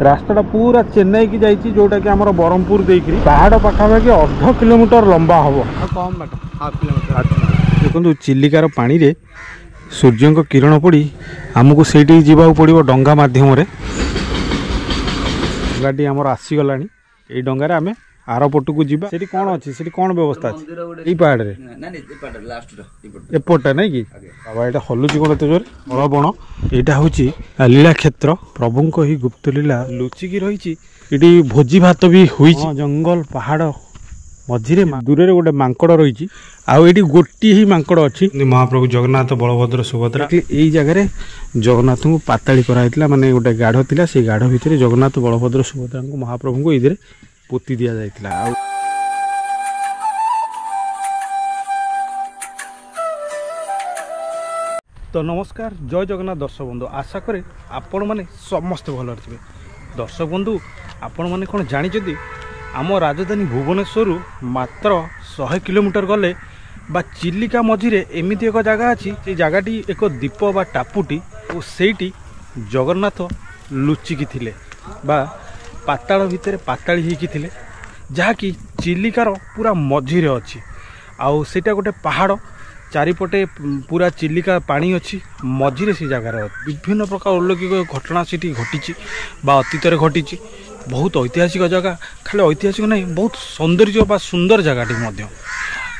रास्ता पूरा चेन्नई की जाइए जोटा कि आम ब्रह्मपुर देकरी पहाड़ पाखापाखि अर्ध किलोमीटर लंबा हम कम बाट हाफ किलोमीटर। देखो चिलिकार पानी रे सूर्य को किरण पड़ी आमको से जावाक पड़ो डंगा मध्यम गाड़ी आमर आसीगला ये डंगार आम आर पटू को जीवा सेठी कौन अच्छी सेठी कौन व्यवस्था अच्छी पहाड़ रे एपटा नहीं कि बाबा यहाँ हलुची कौन एत जोर बड़ बण यहाँ हूँ लीला क्षेत्र प्रभु ही गुप्त लीला लुचिकी रही ये भोजी भात भी हुई जंगल पहाड़ मझे दूर गोटे मांकड़ रही आईटी गोटे ही मांकड़ अच्छी महाप्रभु जगन्नाथ बलभद्र सुभद्रा यही जगह जगन्नाथ को पाताली कराइला माने गोटे गाढ़ थिला से गाढ़ भितर जगन्नाथ बलभद्र सुभद्रा को महाप्रभु को ये पोती दि जाइतिला। तो नमस्कार जय जगन्नाथ दर्शक बंधु आशा करे आपण मैंने समस्ते भल थे। दर्शक बंधु आपण मैंने कौन जानते आम राजधानी भुवनेश्वर मात्र 100 किलोमीटर गले बा चिलिका मझिरे एमती एक जगह अच्छी से जगहटी एक द्वीप बा टापुटी और सेठी जगन्नाथ लुचिकी थिले बा पाताल भितर पाताली होइकी थिले जहाँकि चिलिकार पूरा मझिरे अच्छी आउ सेटा गोटे पहाड़ चारिपटे पूरा चिलिका पानी अच्छी मझिरे से जगार विभिन्न प्रकार अलौकिक घटना से घटी अतीत घटी बहुत ऐतिहासिक जगह खाली ऐतिहासिक नहीं बहुत सौंदर्य बा सुंदर जगह।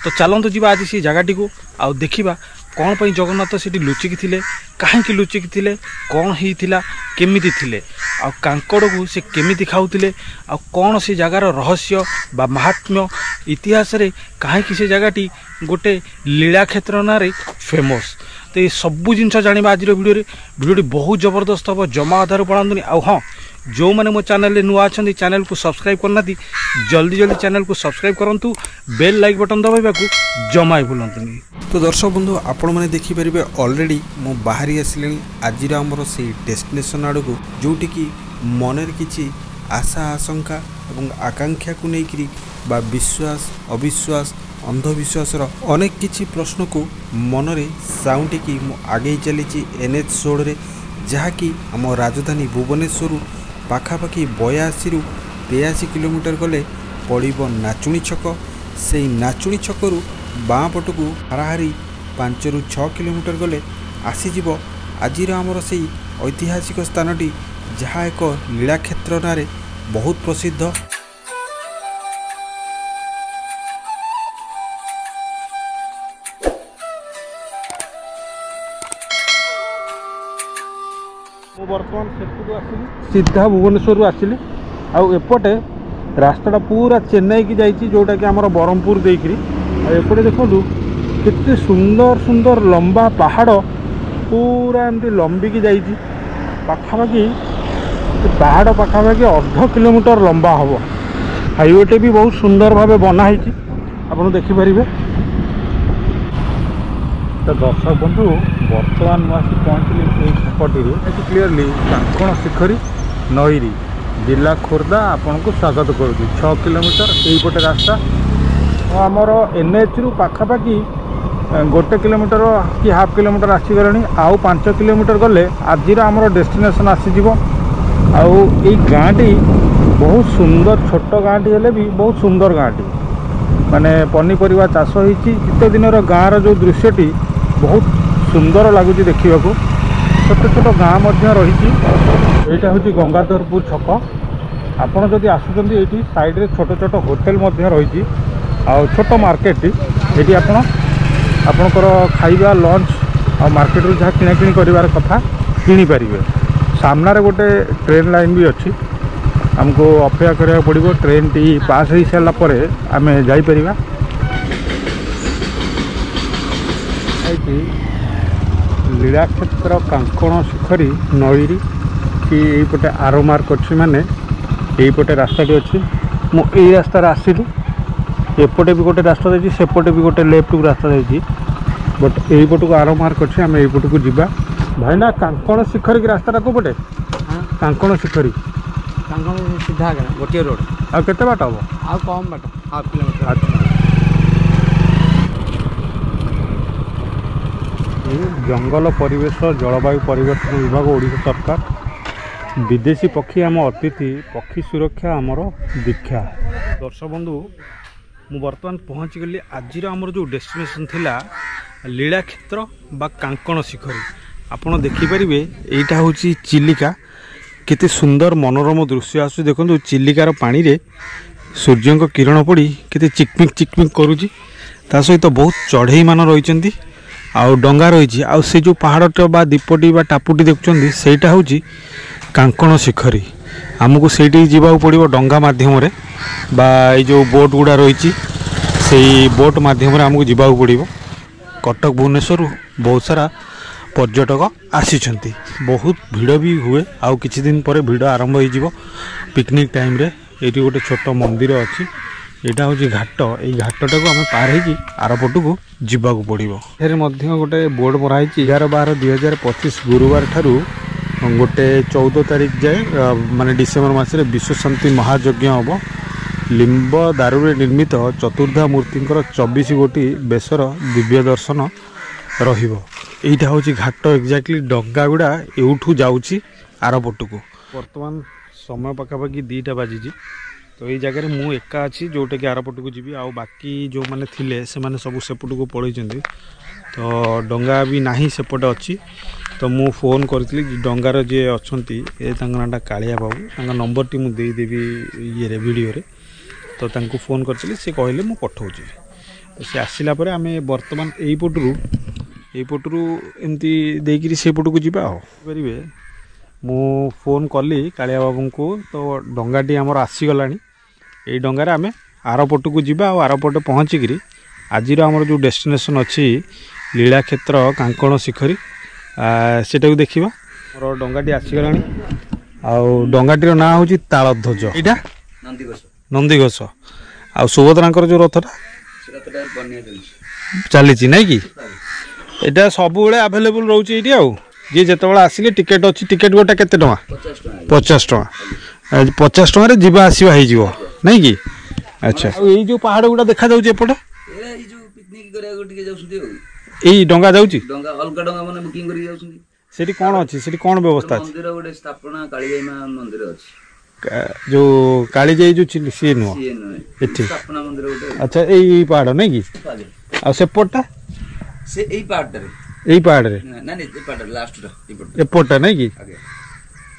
तो चलतु जी आज से जगहटी को आउ देखा कौन पर जगन्नाथ से लुचिकी थिले कहीं लुचिकी थिले कौन होता केमिति थिले आ कांकड़ को से केमिति खाऊले आ कौन से जगार रहस्य बा महात्म्य इतिहास रे कहीं से जगहटी गोटे लीला क्षेत्र ना फेमस। तो ये सबू जिन जाना आज भिडियो बहुत जबरदस्त हम जमा आधार पढ़ातुनि आ हाँ जो मैंने मो चैनल नुआ अच्छा चैनल को सब्सक्राइब करना जल्दी जल्दी चैनल को सब्सक्राइब करूँ बेल लाइक बटन दबाइबा को जमा भूलतुनि। तो दर्शक बंधु आपण मैंने देखिपारे ऑलरेडी मो बाहरी आसिले आज आमर से डेस्टिनेशन आड़ को जोटि कि मनर किछि आशा आशंका और आकांक्षा को लेकर बा विश्वास अविश्वास अंधविश्वास अनेक किछि प्रश्न को मनरे साउंटिकी आगे चली NH 16 जहाँकि आम राजधानी भुवनेश्वर पाखापाखि 82 ରୁ 83 किलोमीटर गले पड़ब नाचुणी छक से नाचुणी छकरू बाँ पट को हाराहारी 5 ରୁ 6 किलोमीटर गले आसीज आज आमर से ऐतिहासिक स्थानटी जहाँ एक लीला क्षेत्र नारे बहुत प्रसिद्ध। बर्तमान सेपटू आसिली सीधा भुवनेश्वर आसिली आउपटे रास्ता पूरा चेन्नई की जाइए जोटा कि आम ब्रह्मपुर देकरी एपटे देखो केते सुंदर सुंदर लंबा पहाड़ पूरा एमती लंबिकी जाइए पाखापाखि पहाड़ पाखापाखि अर्ध किलोमीटर लंबा हम हाईवेटे भी बहुत सुंदर भाव बनाई आप देखिपारे। तो दर्शक बंधु बर्तमान मुझे पहुँचली छकटी क्लीयरली कांकण शिखरी नईरी जिला खोर्धा आपन को स्वागत करुँच 6 किलोमीटर यहीपटे रास्ता आमर NH रु पाखापाखि 1 किलोमीटर कि हाफ किलोमीटर आसीगले आउ 5 किलोमीटर गले आज आमर डेस्टिनेशन आसीज आउ ये गाँटी बहुत सुंदर छोट गाँटी हेले भी बहुत सुंदर गाँटी माने पनीपरिया चाष हो शीत दिन गाँव जो दृश्यटी बहुत सुंदर लगुच देखा छोट छोट गाँव रही यहाँ हूँ गंगाधरपुर छक आपड़ जदि आसुँच ये साइड रे छोट छोट होटेल रही छोट मार्केट ये आपणकर खाइबा लंच आ मार्केट रू जहाँ किणाकिणी कर कथा किनीपर सामना रे गोटे ट्रेन लाइन भी अच्छी हमको अपेक्षा करा पड़ो ट्रेन टी पास हो सारापर आम जापर लीला क्षेत्र कांकण शिखरी नईरी कि यहीपटे आरो मार्क अच्छी माने यहीपटे रास्ताटी अच्छी मुझे रास्तार आसली एपटे भी गोटे रास्ता देती सेपटे भी गोटे लेफ्ट को रास्ता देती बट यहीपट को आरो मार्क अच्छे आम यहीपट को जीवा भाई ना कांकण शिखरी की रास्ता कोपटे कांकण शिखरी सीधा गोटे रोड आ केते बाट हम आ कम बाट हाफ किलोमीटर। जंगल परिवेश जलवायु परिवर्तन विभाग ओडिशा सरकार विदेशी पक्षी आम अतिथि पक्षी सुरक्षा आमर दीक्षा। दर्शक बंधु मु बर्तमान पहुँची गली आज आमर जो डेस्टिनेशन थिला लीलाक्षेत्र बा कांकण शिखरी। आपण देखिपारे यहीटा हूँ चिलिका केते सुंदर मनोरम दृश्य आसु। देखो चिलिकार पानी रे सूर्य किरण पड़ी केते चिकमिक करुची। ता सहित बहुत चढ़ई मान रही आउ डंगा रही आउ से जो पहाड़टा बा दीपटी बा टापुटी देखुं सेटा हूँ कांकण शिखरी। आमको से जावाक पड़ो डंगा मध्यम बा ये जो बोट गुड़ा रही से बोट मध्यम आमको जावाक पड़ो। कटक भुवनेश्वर बहुत सारा पर्यटक आसी बहुत भिड़ भी हुए आउ किछि दिन पर भिड़ आरंभ हो पिकनिक टाइम रे। ये गोटे छोट मंदिर अच्छी यहाँ हूँ घाट ये घाटा को आम पार हो आरपट को जावाक पड़ो। ये गोटे बोर्ड मराई 11/12/2025 गुरुवार ठारू गोटे 14 तारीख जाए माने डिसेम्बर मसरे विश्व शांति महायज्ञ हम लिंब दारू निर्मित चतुर्धा मूर्ति 24 गोटी बेसर दिव्य दर्शन रहा हूँ घाट एक्जाक्टली डंगा गुड़ा एठू जाऊँगी आरपट को। बर्तमान समय पखापाखि 2टा बाजी तो ये जगह मु एका अच्छी जोटा कि आरपट को जी आ बाकी जो मैंने थिले से माने सब सेपट को पड़े तो डंगा भी नाही सेपटे अच्छी। तो मु फोन करी डंगार जी अच्छा ये नाटा कालिया बाबू नंबर टी मुझे देदेवी ये वीडियो रे तो तांको फोन करी से कहले मु पठाऊँगी। तो सी आसला आम बर्तमान यहीपटू एमती देकरी सेपट को जी पारे मु फोन कली कालिया बाबू को तो डंगाटी आमर आसीगला ये डंगार आम आरपट को जी आरपटे पहुँचिकी आज आमर जो डेस्टिनेशन अच्छी लीलाक्षेत्र कांकण शिखरी सेटा देखा मोर डंगाटी आसीगला आउ डंगाटीर ना हूँ तालध्वज यहाँ नंदीघोष आ सुभद्रा जो रथटा चली ना कि यहाँ सब आभेलेबल रोचे ये आउ जी जो आसिले टिकेट अच्छी टिकेट गोटा केते टका 50 टका 50 टकर जीवा आसवा हो नहीं कि। अच्छा ये जो पहाड़ गुड़ा देखा जाउछे एपटे यही डंगा जाउछी अलगा डंगा माने बुकिंग करी जाउछी सेठी कोन अछि सेठी कोन व्यवस्था अछि मंदिर गोटे स्थापना कालीजाई मा मंदिर अछि जो कालीजाई जो सी नो एठी स्थापना मंदिर गोटे। अच्छा यही पहाड़ नहीं कि आ सेपटटा से एही पहाड़ रे यही पहाड़ रे ना ए पहाड़ लास्ट रा एपटटा नहीं कि।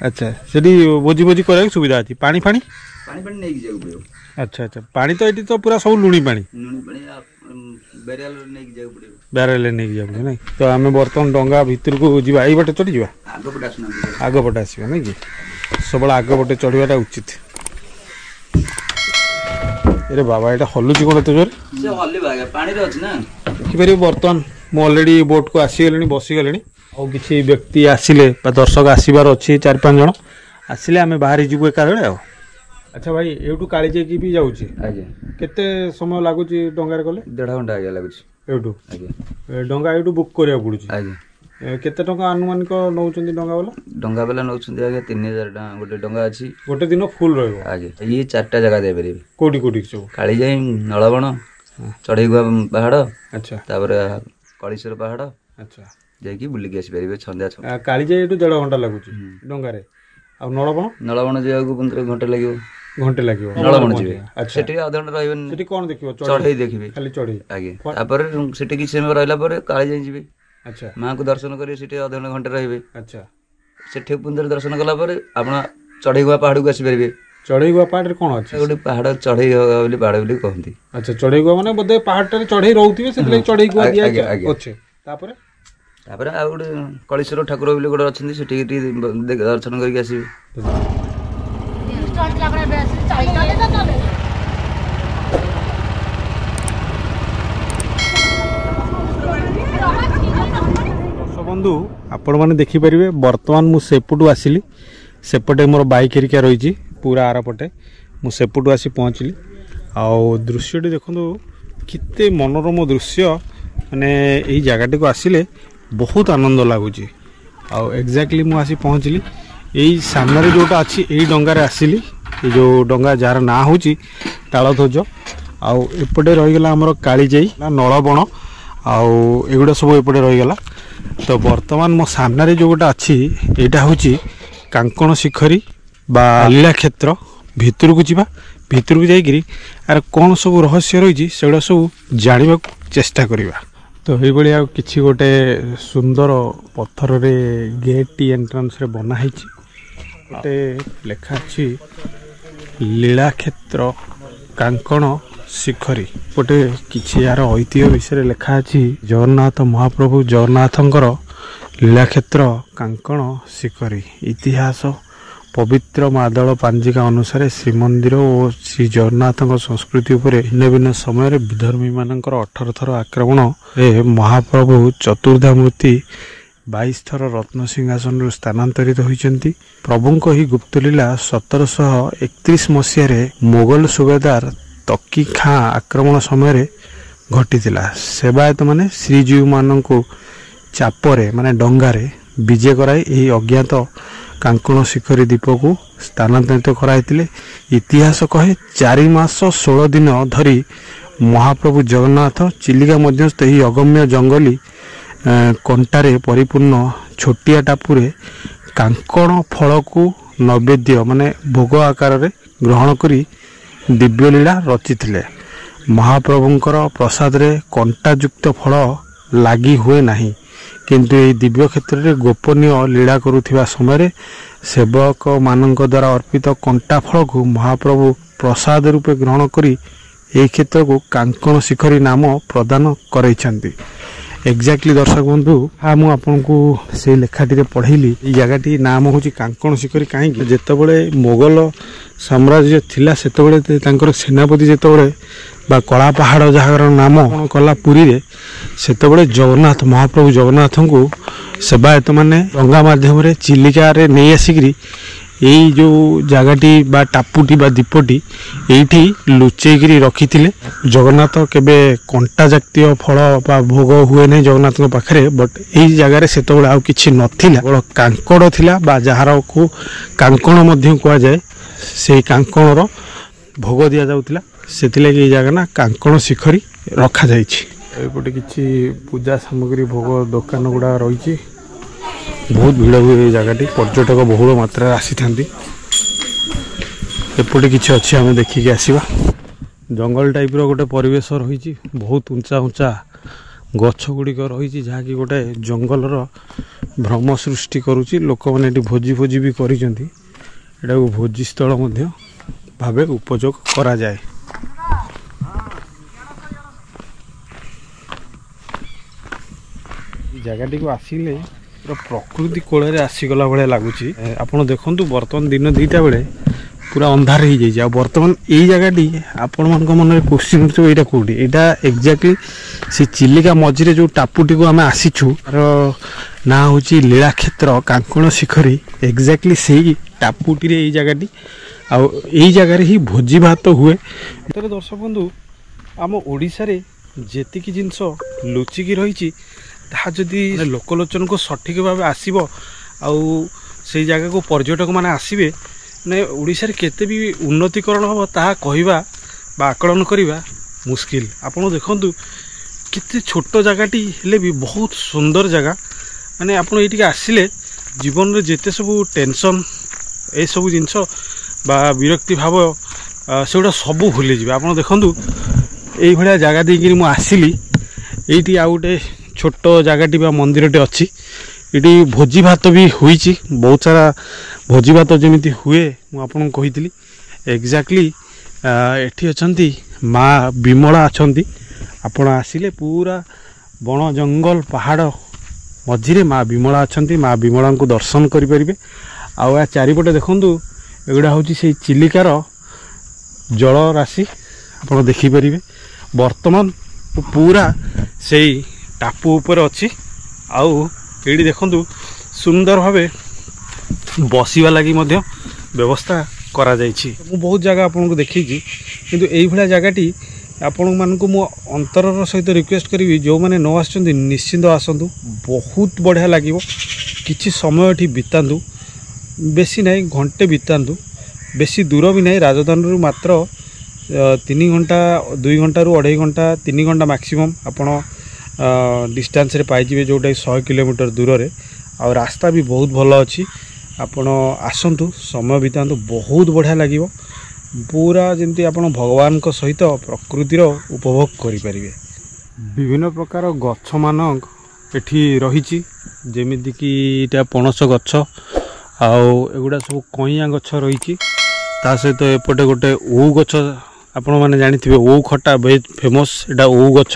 अच्छा सेठी भोजी भोजी करे सुविधा अछि पानी पानी पानी नै जाउ पड़ो। अच्छा अच्छा पानी तो ये तो पूरा सब लुणी पानी बेरियल नै जाउ पड़ो बेरेल नहीं जाऊ ना। तो आम बर्तमान डंगा भितर को जीवा यही बाटे चढ़ी जावा आगपटे आसवा नहीं कि सब आगपटे चढ़ाटा उचित। अरे बाबा ये हलुची कौन तो जोर देखिपारे बर्तमान मु अलरेडी बोट को आसीगले बसीगले और किसी व्यक्ति आसिले दर्शक आसबार अच्छी 4-5 जन आसिले आम बाहरी जीवु एका बेले आ। अच्छा भाई एठू कालीजाई की भी जाऊँगी केते समय लगुच डंगार गले 1.5 घंटा आगे लगुच एठू डंगा एठू बुक करिया पड़ुची केते टका अनुमानिक नौचंदी डंगा वाला नौचंदी आगे 3000 टका गोटे डंगा अछि गोटे दिन फुल रहइबो आगे ये 4टा जगह दे परिबे कोडी कोडी सब कालीजाई नळबण चढ़ईगुआ पहाड़ अच्छा तापर कलिश्वर पहाड़ अच्छा जाकी बुली के आसी परिबे संध्या कालीजाई एठू 1.5 घंटा लगुची डंगा रे आ नळबण जायको 15 घंटा लागियो घंटे लगे नळबण जीवे अच्छा सेठी आधा घंटा रहबन सेठी कोन देखिबो चढ़ई देखिबे खाली चढ़ई आगे तापर सेठी कि समय रहला पर कालीजाई जीवे अच्छा मां को दर्शन करी सेठी आधा घंटा रहबे अच्छा सेठी पुंदर दर्शन कला पर आपण चढ़ईगुआ पहाड़ को आसी परिबे। चढ़ईगुआ पहाड़ रे कोन अछि गोटे पहाड़ चढ़ई बोली पहाड़ बोली कहंती। अच्छा चढ़ईगुआ माने बदे पहाड़ रे चढ़ई रहउतिबे सेतले चढ़ईगुआ दिया अछि तापर तापर आ गोटे कलिश्वर ठाकुर बोली गोटे अछंती सेठी दर्शन करके आसीबे। बंधु आपण मैंने देखिपारे बर्तमान मुझेपटू आसली सेपटे मोर बाइक हेरिका रही पूरा आरपटे मुझेपटू आसी पहुँचली आउ दृश्यटी देखो केते मनोरम दृश्य माने यही जगह को आसिले बहुत आनंद लगुच आउ एक्जाक्टली मुझे आसी पहुँचली यही सामने जोटा अच्छी यही डंगार आसिली ये जो डंगा जार ना हूँ तालध्वज आउ एपटे रहीगला आमर कालीजाई नळबण आउ एगुड़ा सब एपटे रहीगला। तो बर्तमान मो सामने जो गोटा अच्छी यहाँ हूँ କାଙ୍କଣ ଶିଖରୀ ବା ଲୀଳାକ୍ଷେତ୍ର ଭିତରକୁ ଯିବା। ଭିତରକୁ ଯାଇକିରି ଆର କ'ଣ ସବୁ ରହସ୍ୟ ରହିଛି ସେଗୁଡ଼ା ସବୁ ଜାଣିବାକୁ ଚେଷ୍ଟା କରିବା। ତ ଏଇଭଳି ଆଉ କିଛି ଗୋଟେ ସୁନ୍ଦର ପଥରରେ ଗେଟ୍ଟି ଏଣ୍ଟ୍ରାନ୍ସରେ ବନା ହେଇଛି। ଗୋଟେ ଲେଖା ଅଛି ଲୀଳାକ୍ଷେତ୍ର କାଙ୍କଣ ଶିଖରୀ। ଗୋଟେ କିଛି ଏହାର ଐତିହ୍ୟ ବିଷୟରେ ଲେଖା ଅଛି। ଜଗନ୍ନାଥ ମହାପ୍ରଭୁ ଜଗନ୍ନାଥଙ୍କର ଲୀଳାକ୍ଷେତ୍ର କାଙ୍କଣ ଶିଖରୀ। ଇତିହାସ ପବିତ୍ର ମାଦଳ ପାଞ୍ଜିକା ଅନୁସାରେ ଶ୍ରୀମନ୍ଦିର ଓ ଶ୍ରୀ ଜଗନ୍ନାଥଙ୍କ ସଂସ୍କୃତି ଉପରେ ଭିନ୍ନ ଭିନ୍ନ ସମୟରେ ବିଧର୍ମୀମାନଙ୍କର 18 ଥର ଆକ୍ରମଣରେ ମହାପ୍ରଭୁ ଚତୁର୍ଦ୍ଧା ମୂର୍ତ୍ତି 22 ଥର ରତ୍ନସିଂହାସନରୁ ସ୍ଥାନାନ୍ତରିତ ହୋଇଛନ୍ତି। ପ୍ରଭୁଙ୍କ ଏହି ଗୁପ୍ତଲୀଳା 1731 ମସିହାରେ ମୋଗଲ ସୁବେଦାର ତକି ଖାଁ ଆକ୍ରମଣ ସମୟରେ ଘଟିଥିଲା। ସେବାୟତମାନେ ଶ୍ରୀଜୀଉମାନଙ୍କୁ ଚାପରେ ମାନେ ଡଙ୍ଗାରେ ବିଜେ କରାଇ ଏହି ଅଜ୍ଞାତ କାଙ୍କଣ ଶିଖରୀ ଦ୍ୱୀପକୁ ସ୍ଥାନାନ୍ତରିତ କରାଇଥିଲେ। ଇତିହାସ କହେ 4 ମାସ 16 ଦିନ ଧରି ମହାପ୍ରଭୁ ଜଗନ୍ନାଥ ଚିଲିକା ମଧ୍ୟସ୍ଥ ଏହି ଅଗମ୍ୟ ଜଙ୍ଗଲୀ କଣ୍ଟାରେ ପରିପୂର୍ଣ୍ଣ ଛୋଟିଆ ଟାପୁରେ କାଙ୍କଣ ଫଳକୁ ନୈବେଦ୍ୟ ମାନେ ଭୋଗ ଆକାରରେ ଗ୍ରହଣ କରି ଦିବ୍ୟଲୀଳା ରଚିଥିଲେ। ମହାପ୍ରଭୁଙ୍କର ପ୍ରସାଦରେ କଣ୍ଟାଯୁକ୍ତ ଫଳ ଲାଗି ହୁଏ ନାହିଁ, କିନ୍ତୁ ଏହି ଦିବ୍ୟ କ୍ଷେତ୍ରରେ ଗୋପନୀୟ ଲୀଳା କରୁଥିବା ସମୟରେ ସେବକମାନଙ୍କ ଦ୍ୱାରା ଅର୍ପିତ କଣ୍ଟା ଫଳକୁ ମହାପ୍ରଭୁ ପ୍ରସାଦ ରୂପେ ଗ୍ରହଣ କରି ଏହି କ୍ଷେତ୍ରକୁ କାଙ୍କଣ ଶିଖରୀ ନାମ ପ୍ରଦାନ କରାଇଛନ୍ତି। ଏକ୍ଜାକ୍ଟଲି ଦର୍ଶକ ବନ୍ଧୁ, ମୁଁ ଆପଣଙ୍କୁ ସେଇ ଲେଖାଟିରେ ପଢ଼େଇଲି। ଏଇ ଜାଗାଟି ନାମ ହେଉଛି କାଙ୍କଣ ଶିଖରୀ। କାହିଁକି? ଯେତେବେଳେ ମୋଗଲ ସାମ୍ରାଜ୍ୟ ଥିଲା ସେତେବେଳେ ତାଙ୍କର ସେନାପତି ଯେତେବେଳେ ବା କଳା ପାହାଡ଼ ଯାହାର ନାମ କଲା ପୁରୀରେ, ସେତେବେଳେ ଜଗନ୍ନାଥ ମହାପ୍ରଭୁ ଜଗନ୍ନାଥଙ୍କୁ ସେବାୟତମାନେ ଡଙ୍ଗା ମାଧ୍ୟମରେ ଚିଲିକାରେ ନେଇ ଆସିକିରି ଏଇ ଯେଉଁ ଜାଗାଟି ବା ଟାପୁଟି ବା ଦ୍ୱୀପଟି ଏଇଠି ଲୁଚେଇକିରି ରଖିଥିଲେ। ଜଗନ୍ନାଥ କେବେ କଣ୍ଟା ଜାତୀୟ ଫଳ ବା ଭୋଗ ହୁଏ ନାହିଁ ଜଗନ୍ନାଥଙ୍କ ପାଖରେ, ବଟ୍ ଏଇ ଜାଗାରେ ସେତେବେଳେ ଆଉ କିଛି ନଥିଲା, କେବଳ କାଙ୍କଡ଼ ଥିଲା ବା ଯାହାରକୁ କାଙ୍କଣ ମଧ୍ୟ କୁହାଯାଏ। ସେଇ କାଙ୍କଣର ଭୋଗ ଦିଆଯାଉଥିଲା, ସେଥିଲାଗି ଏଇ ଜାଗା ନା କାଙ୍କଣ ଶିଖରୀ ରଖାଯାଇଛି। ଏପଟେ କିଛି ପୂଜା ସାମଗ୍ରୀ ଭୋଗ ଦୋକାନ ଗୁଡ଼ା ରହିଛି। ବହୁତ ଭିଡ଼ ହୁଏ ଏଇ ଜାଗାଟି, ପର୍ଯ୍ୟଟକ ବହୁଳ ମାତ୍ରାରେ ଆସିଥାନ୍ତି। ଏପଟେ କିଛି ଅଛି, ଆମେ ଦେଖିକି ଆସିବା। ଜଙ୍ଗଲ ଟାଇପ୍ର ଗୋଟେ ପରିବେଶ ରହିଛି, ବହୁତ ଉଞ୍ଚା ଉଞ୍ଚା ଗଛ ଗୁଡ଼ିକ ରହିଛି, ଯାହାକି ଗୋଟେ ଜଙ୍ଗଲର ଭ୍ରମ ସୃଷ୍ଟି କରୁଛି। ଲୋକମାନେ ଏଠି ଭୋଜି ଭୋଜି ବି କରିଛନ୍ତି। ଏଟାକୁ ଭୋଜିସ୍ଥଳ ମଧ୍ୟ ଭାବେ ଉପଯୋଗ କରାଯାଏ। ଜାଗାଟିକୁ ଆସିଲେ ପୁରା ପ୍ରକୃତି କୋଳରେ ଆସିଗଲା ଭଳିଆ ଲାଗୁଛି। ଆପଣ ଦେଖନ୍ତୁ, ବର୍ତ୍ତମାନ ଦିନ 2ଟା ବେଳେ ପୁରା ଅନ୍ଧାର ହେଇଯାଇଛି। ଆଉ ବର୍ତ୍ତମାନ ଏଇ ଜାଗାଟି ଆପଣମାନଙ୍କ ମନରେ କୋଶ୍ଚିନ୍ ଉଠୁଥିବ, ଏଇଟା କେଉଁଠି? ଏଇଟା ଏକ୍ଜାକ୍ଟଲି ସେ ଚିଲିକା ମଝିରେ ଯେଉଁ ଟାପୁଟିକୁ ଆମେ ଆସିଛୁ, ତାର ନାଁ ହେଉଛି ଲୀଳାକ୍ଷେତ୍ର କାଙ୍କଣ ଶିଖରୀ। ଏକ୍ଜାକ୍ଟଲି ସେଇ ଟାପୁଟିରେ ଏଇ ଜାଗାଟି, ଆଉ ଏଇ ଜାଗାରେ ହିଁ ଭୋଜି ଭାତ ହୁଏ। ତେବେ ଦର୍ଶକ ବନ୍ଧୁ, ଆମ ଓଡ଼ିଶାରେ ଯେତିକି ଜିନିଷ ଲୁଚିକି ରହିଛି, ତାହା ଯଦି ଲୋକଲୋଚନକୁ ସଠିକ୍ ଭାବେ ଆସିବ ଆଉ ସେଇ ଜାଗାକୁ ପର୍ଯ୍ୟଟକମାନେ ଆସିବେ, ମାନେ ଓଡ଼ିଶାରେ କେତେ ବି ଉନ୍ନତିକରଣ ହେବ ତାହା କହିବା ବା ଆକଳନ କରିବା ମୁସ୍କିଲ। ଆପଣ ଦେଖନ୍ତୁ, କେତେ ଛୋଟ ଜାଗାଟି ହେଲେ ବି ବହୁତ ସୁନ୍ଦର ଜାଗା। ମାନେ ଆପଣ ଏଇଠିକି ଆସିଲେ ଜୀବନରେ ଯେତେ ସବୁ ଟେନସନ୍, ଏସବୁ ଜିନିଷ ବା ବିରକ୍ତି ଭାବ, ସେଗୁଡ଼ା ସବୁ ଭୁଲିଯିବେ। ଆପଣ ଦେଖନ୍ତୁ, ଏଇଭଳିଆ ଜାଗା ଦେଇକିରି ମୁଁ ଆସିଲି। ଏଇଠି ଆଉ ଗୋଟେ ଛୋଟ ଜାଗାଟି ବା ମନ୍ଦିରଟେ ଅଛି। ଏଠି ଭୋଜି ଭାତ ବି ହୋଇଛି, ବହୁତ ସାରା ଭୋଜି ଭାତ ଯେମିତି ହୁଏ ମୁଁ ଆପଣଙ୍କୁ କହିଥିଲି। ଏକ୍ଜାକ୍ଟଲି ଏଠି ଅଛନ୍ତି ମା ବିମଳା ଅଛନ୍ତି। ଆପଣ ଆସିଲେ ପୁରା ବଣ ଜଙ୍ଗଲ ପାହାଡ଼ ମଝିରେ ମା ବିମଳା ଅଛନ୍ତି। ମା ବିମଳାଙ୍କୁ ଦର୍ଶନ କରିପାରିବେ। ଆଉ ଏହା ଚାରିପଟେ ଦେଖନ୍ତୁ, ଏଗୁଡ଼ା ହେଉଛି ସେଇ ଚିଲିକାର ଜଳରାଶି, ଆପଣ ଦେଖିପାରିବେ। ବର୍ତ୍ତମାନ ପୁରା ସେଇ ଟାପୁ ଉପରେ ଅଛି। ଆଉ ଏଇଠି ଦେଖନ୍ତୁ, ସୁନ୍ଦର ଭାବେ ବସିବା ଲାଗି ମଧ୍ୟ ବ୍ୟବସ୍ଥା କରାଯାଇଛି। ମୁଁ ବହୁତ ଜାଗା ଆପଣଙ୍କୁ ଦେଖେଇଛି, କିନ୍ତୁ ଏଇଭଳିଆ ଜାଗାଟି ଆପଣମାନଙ୍କୁ ମୁଁ ଅନ୍ତରର ସହିତ ରିକ୍ୱେଷ୍ଟ କରିବି, ଯେଉଁମାନେ ନ ଆସିଛନ୍ତି ନିଶ୍ଚିନ୍ତ ଆସନ୍ତୁ। ବହୁତ ବଢ଼ିଆ ଲାଗିବ। କିଛି ସମୟ ଏଠି ବିତାନ୍ତୁ, ବେଶୀ ନାହିଁ ଘଣ୍ଟେ ବିତାନ୍ତୁ। ବେଶୀ ଦୂର ବି ନାହିଁ, ରାଜଧାନୀରୁ ମାତ୍ର 3 ଘଣ୍ଟା 2 ଘଣ୍ଟାରୁ 2.5 ଘଣ୍ଟା 3 ଘଣ୍ଟା ମ୍ୟାକ୍ସିମମ୍ ଆପଣ ଡିଷ୍ଟାନ୍ସରେ ପାଇଯିବେ, ଯେଉଁଟାକି 100 କିଲୋମିଟର ଦୂରରେ। ଆଉ ରାସ୍ତା ବି ବହୁତ ଭଲ ଅଛି। ଆପଣ ଆସନ୍ତୁ, ସମୟ ବିତାନ୍ତୁ, ବହୁତ ବଢ଼ିଆ ଲାଗିବ। ପୁରା ଯେମିତି ଆପଣ ଭଗବାନଙ୍କ ସହିତ ପ୍ରକୃତିର ଉପଭୋଗ କରିପାରିବେ। ବିଭିନ୍ନ ପ୍ରକାର ଗଛମାନ ଏଠି ରହିଛି, ଯେମିତିକି ଏଇଟା ପଣସ ଗଛ, ଆଉ ଏଗୁଡ଼ା ସବୁ କଇଁଆ ଗଛ ରହିଛି। ତା ସହିତ ଏପଟେ ଗୋଟେ ଓଉ ଗଛ, ଆପଣମାନେ ଜାଣିଥିବେ ଓଉ ଖଟା ବହୁତ ଫେମସ୍, ଏଇଟା ଓଉ ଗଛ।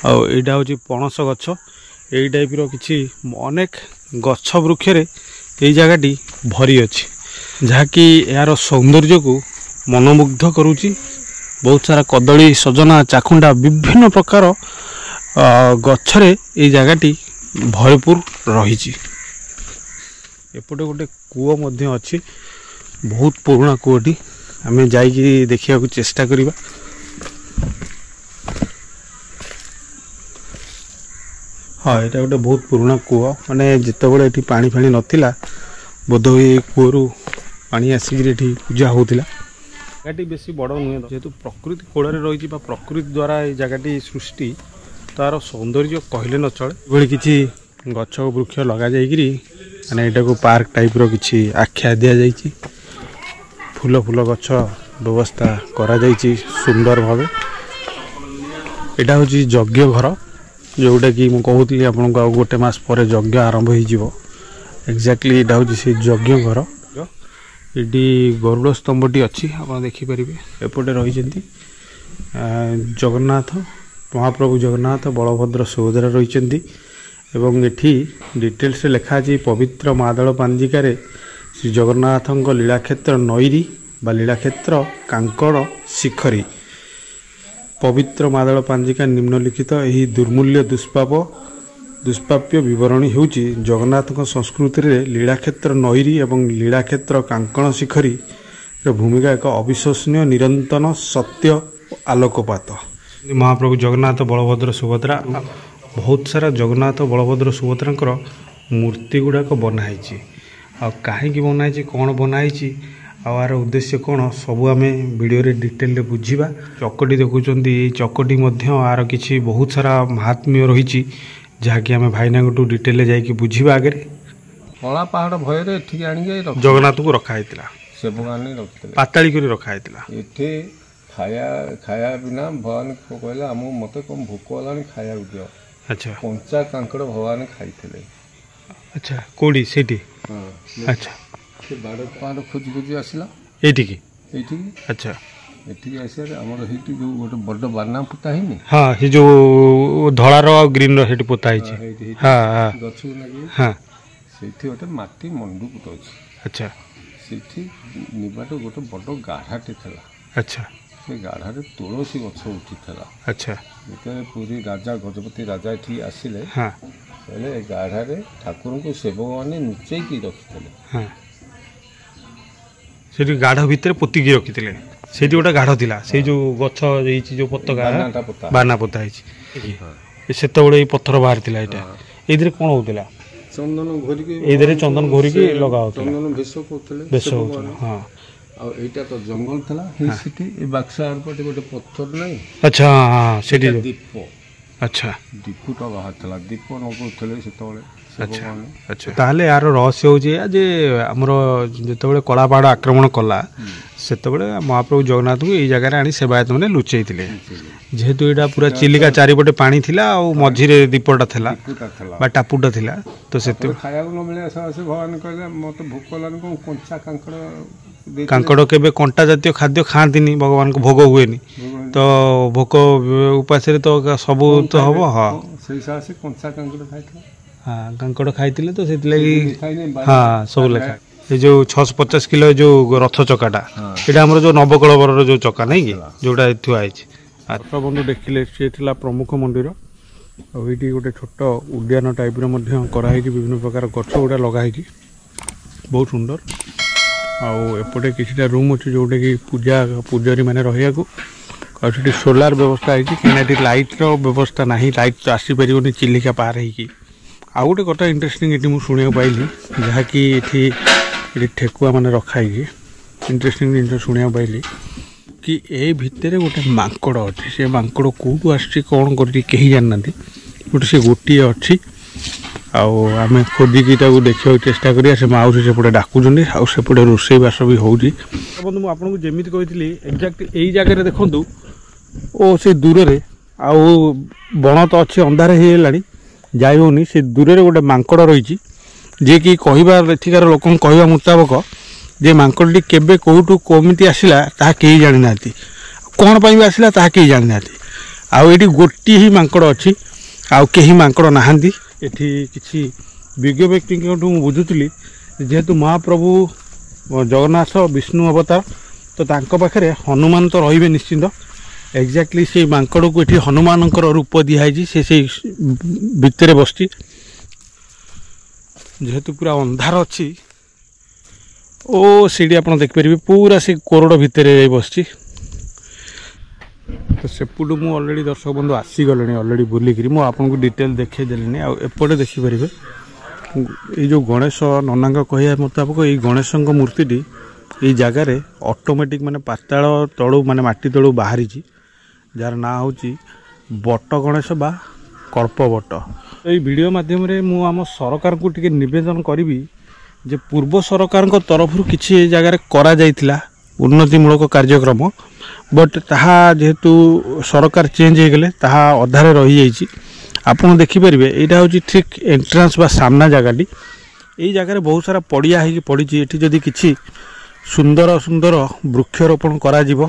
ଆଉ ଏଇଟା ହେଉଛି ପଣସ ଗଛ। ଏଇ ଟାଇପ୍ର କିଛି ଅନେକ ଗଛ ବୃକ୍ଷରେ ଏଇ ଜାଗାଟି ଭରି ଅଛି, ଯାହାକି ଏହାର ସୌନ୍ଦର୍ଯ୍ୟକୁ ମନମୁଗ୍ଧ କରୁଛି। ବହୁତ ସାରା କଦଳୀ, ସଜନା, ଚାଖୁଣ୍ଡା ବିଭିନ୍ନ ପ୍ରକାର ଗଛରେ ଏଇ ଜାଗାଟି ଭରପୁର ରହିଛି। ଏପଟେ ଗୋଟେ କୂଅ ମଧ୍ୟ ଅଛି, ବହୁତ ପୁରୁଣା କୂଅଟି। ଆମେ ଯାଇକି ଦେଖିବାକୁ ଚେଷ୍ଟା କରିବା। ହଁ, ଏଇଟା ଗୋଟେ ବହୁତ ପୁରୁଣା କୂଅ, ମାନେ ଯେତେବେଳେ ଏଠି ପାଣି ଫାଣି ନଥିଲା, ବୋଧହୁଏ ଏ କୂଅରୁ ପାଣି ଆସିକିରି ଏଠି ପୂଜା ହେଉଥିଲା। ଜାଗାଟି ବେଶୀ ବଡ଼ ନୁହେଁ, ଯେହେତୁ ପ୍ରକୃତି କୋଳରେ ରହିଛି ବା ପ୍ରକୃତି ଦ୍ୱାରା ଏଇ ଜାଗାଟି ସୃଷ୍ଟି, ତାର ସୌନ୍ଦର୍ଯ୍ୟ କହିଲେ ନ ଚଳେ। ଏଭଳି କିଛି ଗଛ ବୃକ୍ଷ ଲଗାଯାଇକିରି ମାନେ ଏଇଟାକୁ ପାର୍କ ଟାଇପ୍ର କିଛି ଆଖ୍ୟା ଦିଆଯାଇଛି। ଫୁଲ ଫୁଲ ଗଛ ବ୍ୟବସ୍ଥା କରାଯାଇଛି ସୁନ୍ଦର ଭାବେ। ଏଇଟା ହେଉଛି ଯଜ୍ଞ ଘର, ଯେଉଁଟାକି ମୁଁ କହୁଥିଲି ଆପଣଙ୍କୁ ଆଉ ଗୋଟେ ମାସ ପରେ ଯଜ୍ଞ ଆରମ୍ଭ ହୋଇଯିବ। ଏକ୍ଜାକ୍ଟଲି ଏଇଟା ହେଉଛି ସେ ଯଜ୍ଞ ଘର। ଏଠି ଗରୁଡ଼ ସ୍ତମ୍ଭଟି ଅଛି, ଆପଣ ଦେଖିପାରିବେ। ଏପଟେ ରହିଛନ୍ତି ଜଗନ୍ନାଥ, ମହାପ୍ରଭୁ ଜଗନ୍ନାଥ, ବଳଭଦ୍ର, ସୁଭଦ୍ରା ରହିଛନ୍ତି। ଏବଂ ଏଠି ଡିଟେଲ୍ସରେ ଲେଖା ଅଛି ପବିତ୍ର ମାଦଳ ପାଞ୍ଜିକାରେ ଶ୍ରୀ ଜଗନ୍ନାଥଙ୍କ ଲୀଳାକ୍ଷେତ୍ର ନଈରି ବା ଲୀଳାକ୍ଷେତ୍ର କାଙ୍କଡ଼ ଶିଖରୀ। ପବିତ୍ର ମାଦଳ ପାଞ୍ଜିକା ନିମ୍ନଲିଖିତ ଏହି ଦୁର୍ମୂଲ୍ୟ ଦୁଷ୍ପ୍ରାପ୍ୟ ବିବରଣୀ ହେଉଛି ଜଗନ୍ନାଥଙ୍କ ସଂସ୍କୃତିରେ ଲୀଳାକ୍ଷେତ୍ର ନଈରି ଏବଂ ଲୀଳାକ୍ଷେତ୍ର କାଙ୍କଣ ଶିଖରୀର ଭୂମିକା ଏକ ଅବିଶ୍ୱସନୀୟ, ନିରନ୍ତନ ସତ୍ୟ ଓ ଆଲୋକପାତ। ମହାପ୍ରଭୁ ଜଗନ୍ନାଥ, ବଳଭଦ୍ର, ସୁଭଦ୍ରା, ବହୁତ ସାରା ଜଗନ୍ନାଥ, ବଳଭଦ୍ର, ସୁଭଦ୍ରାଙ୍କର ମୂର୍ତ୍ତି ଗୁଡ଼ାକ ବନା ହେଇଛି। ଆଉ କାହିଁକି ବନା ହେଇଛି, କ'ଣ ବନା ହେଇଛି, ଆଉ ଆର ଉଦ୍ଦେଶ୍ୟ କ'ଣ, ସବୁ ଆମେ ଭିଡ଼ିଓରେ ଡିଟେଲରେ ବୁଝିବା। ଚକଟି ଦେଖୁଛନ୍ତି, ଏଇ ଚକଟି ମଧ୍ୟ ଆର କିଛି ବହୁତ ସାରା ମହାତ୍ମ୍ୟ ରହିଛି, ଯାହାକି ଆମେ ଭାଇନାଙ୍କଠୁ ଡିଟେଲରେ ଯାଇକି ବୁଝିବା। ଆଗରେ କଳା ପାହାଡ଼ ଭୟରେ ଏଠିକି ଆଣିକି ଜଗନ୍ନାଥଙ୍କୁ ରଖା ହେଇଥିଲା, ସେବକ ଆଣି ରଖିଥିଲେ, ପାତାଳି କରି ରଖା ହେଇଥିଲା। ଏଠି ଖାଇବା ବିନା ଭଗବାନ କହିଲେ ମୋତେ କ'ଣ ଭୋକ ହେଲାଣି, ଖାଇବାକୁ ଦିଅ। ଆଚ୍ଛା, କଞ୍ଚା କାଙ୍କଡ଼ ଭଗବାନ ଖାଇଥିଲେ। ଆଚ୍ଛା, କେଉଁଠି ସେଇଠି? ହଁ, ଆଚ୍ଛା, ସେ ବାଡ଼ ପାହାଡ଼ ଖୋଜି ଖୋଜି ଆସିଲା ଏଇଠିକି। ଏଇଠିକି ଆଚ୍ଛା, ଏଠିକି ଆସିବାରେ ଆମର ସେଇଠି ଯେଉଁ ଗୋଟେ ବଡ଼ ବାନା ପୋତା ହେଇନି, ହଁ, ସେ ଯେଉଁ ଧଳାର ଆଉ ଗ୍ରୀନର ସେଇଠି ପୋତା ହେଇଛି। ହଁ ହଁ, ଗଛକୁ ଲାଗି ହଁ, ସେଇଠି ଗୋଟେ ମାଟି ମଣ୍ଡୁକୁଟ ଅଛି। ଆଚ୍ଛା, ସେଇଠି ନିବାଟ ଗୋଟେ ବଡ଼ ଗାଢ଼ାଟେ ଥିଲା। ଆଚ୍ଛା, ସେ ଗାଢ଼ାରେ ତୁଳସୀ ଗଛ ଉଠିଥିଲା। ଆଚ୍ଛା, ଯେତେବେଳେ ପୁରୀ ରାଜା ଗଜପତି ରାଜା ଏଠି ଆସିଲେ, ହଁ, କହିଲେ ଏ ଗାଢ଼ାରେ ଠାକୁରଙ୍କୁ ସେବକମାନେ ଲୁଚେଇକି ରଖିଥିଲେ। ହଁ, ସେଠି ଗାଢ଼ ଭିତରେ ପୋତିକି ରଖିଥିଲେ। ସେଇଠି ଗୋଟେ ଗାଢ଼ ଥିଲା, ସେଇ ଯେଉଁ ଗଛ ହେଇଛି, ଯେଉଁ ପତାକା ବାନା ପୋତା ହେଇଛି, ସେତେବେଳେ ଏଇ ପଥର ବାହାରିଥିଲା। ଏଇଟା ଏଇଥିରେ କ'ଣ ହେଉଥିଲା? ଚନ୍ଦନ ଘୋରିକି, ଏଇଥିରେ ଚନ୍ଦନ ଘୋରିକି ଲଗା ହେଉଥିଲା, ଚନ୍ଦନ ବେଶ କରୁଥିଲେ, ବେଶ ହେଉଥିଲା। ହଁ, ଆଉ ଏଇଟା ତ ଜଙ୍ଗଲ ଥିଲା। ସେଠି ଏ ବାକ୍ସ ଆରପଟେ ଗୋଟେ ପଥର ନାହିଁ। ଆଚ୍ଛା, ହଁ, ସେଠି ଦୀପ, ଆଚ୍ଛା, ଦୀପଟା ବାହାରିଥିଲା। ଦୀପ ନଗଉଥିଲେ ସେତେବେଳେ ସେବକମାନେ। ଆଚ୍ଛା, ତାହେଲେ ଏହାର ରହସ୍ୟ ହେଉଛି ଏଇଆ ଯେ ଆମର ଯେତେବେଳେ କଳାପାହାଡ଼ ଆକ୍ରମଣ କଲା, ସେତେବେଳେ ମହାପ୍ରଭୁ ଜଗନ୍ନାଥଙ୍କୁ ଏଇ ଜାଗାରେ ଆଣି ସେବାୟତମାନେ ଲୁଚେଇଥିଲେ। ଯେହେତୁ ଏଇଟା ପୁରା ଚିଲିକା ଚାରିପଟେ ପାଣି ଥିଲା, ଆଉ ମଝିରେ ଦୀପଟା ଥିଲା ବା ଟାପୁଟା ଥିଲା, ତ ସେଥିପାଇଁ ଖାଇବାକୁ ନ ମିଳେ ଆସେ ଭଗବାନ କହିଲେ ମୋତେ ଭୋକ ହେଲାନି, କ'ଣ କଞ୍ଚା କାଙ୍କଡ଼ କେବେ କଣ୍ଟା ଜାତୀୟ ଖାଦ୍ୟ ଖାଆନ୍ତିନି, ଭଗବାନଙ୍କୁ ଭୋଗ ହୁଏନି, ତ ଭୋକ ଉପାସରେ ତ ସବୁ ତ ହବ। ହଁ, ସେଇ ସାହସେ କଞ୍ଚା କାଙ୍କଡ଼ ଖାଇଥିଲା। ହଁ, କାଙ୍କଡ଼ ଖାଇଥିଲେ, ତ ସେଥିଲାଗି ହଁ ସବୁ ଲେଖା। ଏ ଯେଉଁ 650 କିଲୋ ଯେଉଁ ରଥ ଚକାଟା, ଏଇଟା ଆମର ଯେଉଁ ନବକଳବରର ଯେଉଁ ଚକା ନାଇଁ କି, ଯେଉଁଟା ଥୁଆ ହେଇଛି। ବନ୍ଧୁ ଦେଖିଲେ, ସିଏ ଥିଲା ପ୍ରମୁଖ ମନ୍ଦିର। ଆଉ ଏଇଠି ଗୋଟେ ଛୋଟ ଉଦ୍ୟାନ ଟାଇପ୍ର ମଧ୍ୟ କରାହେଇଛି, ବିଭିନ୍ନ ପ୍ରକାର ଗଛ ଗୁଡ଼ା ଲଗା ହେଇଛି, ବହୁତ ସୁନ୍ଦର। ଆଉ ଏପଟେ କିଛିଟା ରୁମ୍ ଅଛି, ଯେଉଁଟାକି ପୂଜାରୀ ମାନେ ରହିବାକୁ। ଆଉ ସେଠି ସୋଲାର ବ୍ୟବସ୍ଥା ହେଇଛି, କାହିଁକିନା ଏଠି ଲାଇଟ୍ର ବ୍ୟବସ୍ଥା ନାହିଁ, ଲାଇଟ୍ ତ ଆସିପାରିବନି ଚିଲିକା ପାର ହେଇକି। ଆଉ ଗୋଟେ କଥା ଇଣ୍ଟରେଷ୍ଟିଂ ଏଠି ମୁଁ ଶୁଣିବାକୁ ପାଇଲି, ଯାହାକି ଏଠି ଠେକୁଆ ମାନେ ରଖା ହେଇଛି। ଇଣ୍ଟରେଷ୍ଟିଂ ଜିନିଷ ଶୁଣିବାକୁ ପାଇଲି କି ଏ ଭିତରେ ଗୋଟେ ମାଙ୍କଡ଼ ଅଛି। ସେ ମାଙ୍କଡ଼ କେଉଁଠୁ ଆସିଛି, କ'ଣ କରିଛି, କେହି ଜାଣିନାହାନ୍ତି। ଗୋଟେ ସେ ଗୋଟିଏ ଅଛି, ଆଉ ଆମେ ଖୋଜିକି ତାକୁ ଦେଖିବାକୁ ଚେଷ୍ଟା କରିବା। ସେ ମାଉସୀ ସେପଟେ ଡାକୁଛନ୍ତି ଆଉ ସେପଟେ ରୋଷେଇବାସ ବି ହେଉଛି। ବନ୍ଧୁ ମୁଁ ଆପଣଙ୍କୁ ଯେମିତି କହିଥିଲି ଏକ୍ଜାକ୍ଟ ଏଇ ଜାଗାରେ ଦେଖନ୍ତୁ ଓ ସେ ଦୂରରେ ଆଉ ବଣ ତ ଅଛି ଅନ୍ଧାର ହେଇଗଲାଣି ଯାଇ ହେଉନି। ସେ ଦୂରରେ ଗୋଟେ ମାଙ୍କଡ଼ ରହିଛି ଯିଏକି କହିବା ଏଠିକାର ଲୋକଙ୍କ କହିବା ମୁତାବକ ଯେ ମାଙ୍କଡ଼ଟି କେବେ କେଉଁଠୁ କେମିତି ଆସିଲା ତାହା କେହି ଜାଣିନାହାନ୍ତି, କ'ଣ ପାଇଁ ବି ଆସିଲା ତାହା କେହି ଜାଣିନାହାନ୍ତି। ଆଉ ଏଠି ଗୋଟିଏ ହିଁ ମାଙ୍କଡ଼ ଅଛି, ଆଉ କେହି ମାଙ୍କଡ଼ ନାହାନ୍ତି। ଏଠି କିଛି ବିଜ୍ଞ ବ୍ୟକ୍ତିଙ୍କଠୁ ମୁଁ ବୁଝୁଥିଲି ଯେହେତୁ ମହାପ୍ରଭୁ ଜଗନ୍ନାଥ ବିଷ୍ଣୁ ଅବତାର ତ ତାଙ୍କ ପାଖରେ ହନୁମାନ ତ ରହିବେ ନିଶ୍ଚିନ୍ତ। ଏକ୍ଜାକ୍ଟଲି ସେଇ ମାଙ୍କଡ଼କୁ ଏଠି ହନୁମାନଙ୍କର ରୂପ ଦିଆହେଇଛି, ସେ ସେଇ ଭିତରେ ବସିଛି। ଯେହେତୁ ପୁରା ଅନ୍ଧାର ଅଛି ଓ ସେଇଠି ଆପଣ ଦେଖିପାରିବେ ପୁରା ସେ କୋରଡ଼ ଭିତରେ ବସିଛି। ତ ସେପଟୁ ମୁଁ ଅଲରେଡ଼ି ଦର୍ଶକ ବନ୍ଧୁ ଆସିଗଲେଣି ଅଲରେଡ଼ି ବୁଲିକିରି, ମୁଁ ଆପଣଙ୍କୁ ଡିଟେଲ୍ ଦେଖାଇ ଦେଲିଣି। ଆଉ ଏପଟେ ଦେଖିପାରିବେ ଏଇ ଯେଉଁ ଗଣେଶ ନନାଙ୍କ କହିବା ମୁତାବକ ଏଇ ଗଣେଶଙ୍କ ମୂର୍ତ୍ତିଟି ଏଇ ଜାଗାରେ ଅଟୋମେଟିକ୍ ମାନେ ପାତାଳ ତଳୁ ମାନେ ମାଟି ତଳୁ ବାହାରିଛି, ଯାହାର ନାଁ ହେଉଛି ବଟ ଗଣେଶ ବା କଳ୍ପବଟ। ଏଇ ଭିଡ଼ିଓ ମାଧ୍ୟମରେ ମୁଁ ଆମ ସରକାରଙ୍କୁ ଟିକେ ନିବେଦନ କରିବି ଯେ ପୂର୍ବ ସରକାରଙ୍କ ତରଫରୁ କିଛି ଏ ଜାଗାରେ କରାଯାଇଥିଲା ଉନ୍ନତିମୂଳକ କାର୍ଯ୍ୟକ୍ରମ, ବଟ୍ ତାହା ଯେହେତୁ ସରକାର ଚେଞ୍ଜ ହୋଇଗଲେ ତାହା ଅଧାରେ ରହିଯାଇଛି। ଆପଣ ଦେଖିପାରିବେ ଏଇଟା ହେଉଛି ଠିକ୍ ଏଣ୍ଟ୍ରାନ୍ସ ବା ସାମ୍ନା ଜାଗାଟି। ଏଇ ଜାଗାରେ ବହୁତ ସାରା ପଡ଼ିଆ ହେଇକି ପଡ଼ିଛି। ଏଠି ଯଦି କିଛି ସୁନ୍ଦର ସୁନ୍ଦର ବୃକ୍ଷରୋପଣ କରାଯିବ,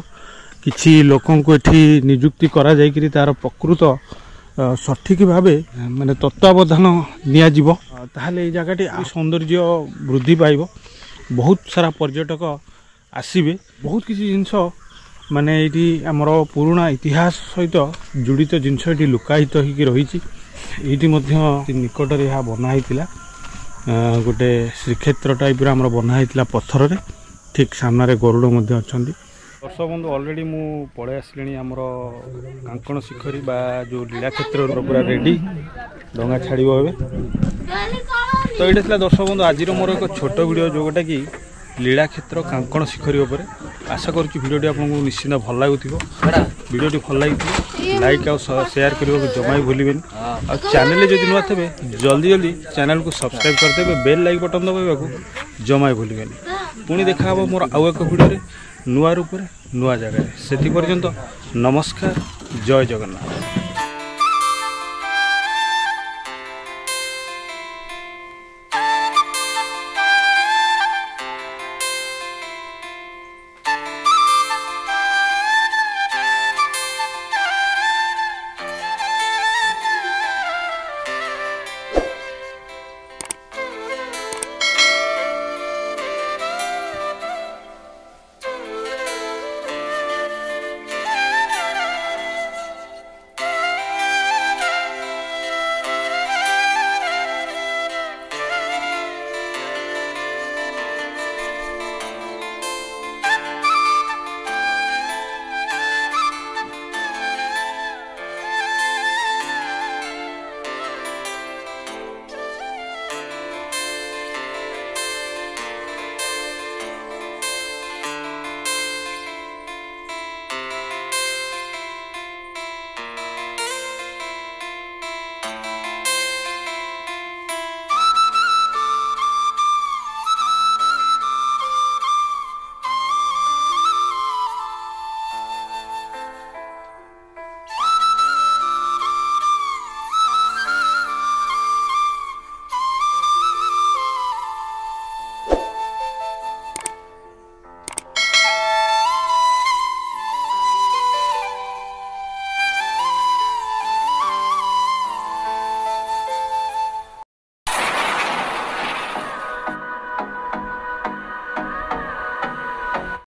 କିଛି ଲୋକଙ୍କୁ ଏଠି ନିଯୁକ୍ତି କରାଯାଇକରି ତା'ର ପ୍ରକୃତ ସଠିକ୍ ଭାବେ ମାନେ ତତ୍ତ୍ୱାବଧାନ ନିଆଯିବ, ତାହେଲେ ଏଇ ଜାଗାଟି ସୌନ୍ଦର୍ଯ୍ୟ ବୃଦ୍ଧି ପାଇବ। ବହୁତ ସାରା ପର୍ଯ୍ୟଟକ ଆସିବେ। ବହୁତ କିଛି ଜିନିଷ ମାନେ ଏଇଠି ଆମର ପୁରୁଣା ଇତିହାସ ସହିତ ଜଡ଼ିତ ଜିନିଷ ଏଠି ଲୁକାୟିତ ହେଇକି ରହିଛି। ଏଇଠି ମଧ୍ୟ ନିକଟରେ ଏହା ବନା ହେଇଥିଲା, ଗୋଟେ ଶ୍ରୀକ୍ଷେତ୍ର ଟାଇପ୍ର ଆମର ବନା ହେଇଥିଲା ପଥରରେ। ଠିକ୍ ସାମ୍ନାରେ ଗରୁଡ଼ ମଧ୍ୟ ଅଛନ୍ତି। ଦର୍ଶକ ବନ୍ଧୁ ଅଲରେଡ଼ି ମୁଁ ପଳେଇ ଆସିଲିଣି ଆମର କାଙ୍କଣ ଶିଖରୀ ବା ଯେଉଁ ଲୀଳାକ୍ଷେତ୍ରର ପୁରା ରେଡ଼ି, ଡଙ୍ଗା ଛାଡ଼ିବ ଏବେ। ତ ଏଇଟା ଥିଲା ଦର୍ଶକ ବନ୍ଧୁ ଆଜିର ମୋର ଏକ ଛୋଟ ଭିଡ଼ିଓ ଯେଉଁଟା କି ଲୀଳାକ୍ଷେତ୍ର କାଙ୍କଣ ଶିଖରୀ ଉପରେ। ଆଶା କରୁଛି ଭିଡ଼ିଓଟି ଆପଣଙ୍କୁ ନିଶ୍ଚିନ୍ତ ଭଲ ଲାଗୁଥିବ। ଭିଡ଼ିଓଟି ଭଲ ଲାଗିଥିବ ଲାଇକ୍ ଆଉ ସେୟାର କରିବାକୁ ଜମା ବି ଭୁଲିବେନି। ଆଉ ଚ୍ୟାନେଲରେ ଯଦି ନୂଆ ଥିବେ ଜଲ୍ଦି ଜଲ୍ଦି ଚ୍ୟାନେଲକୁ ସବସ୍କ୍ରାଇବ୍ କରିଦେବେ, ବେଲ୍ ଲାଇକ୍ ବଟନ୍ ଦବାଇବାକୁ ଜମା ବି ଭୁଲିବେନି। ପୁଣି ଦେଖା ହେବ ମୋର ଆଉ ଏକ ଭିଡ଼ିଓରେ ନୂଆ ରୂପରେ ନୂଆ ଜାଗାରେ। ସେଥି ପର୍ଯ୍ୟନ୍ତ ନମସ୍କାର, ଜୟ ଜଗନ୍ନାଥ।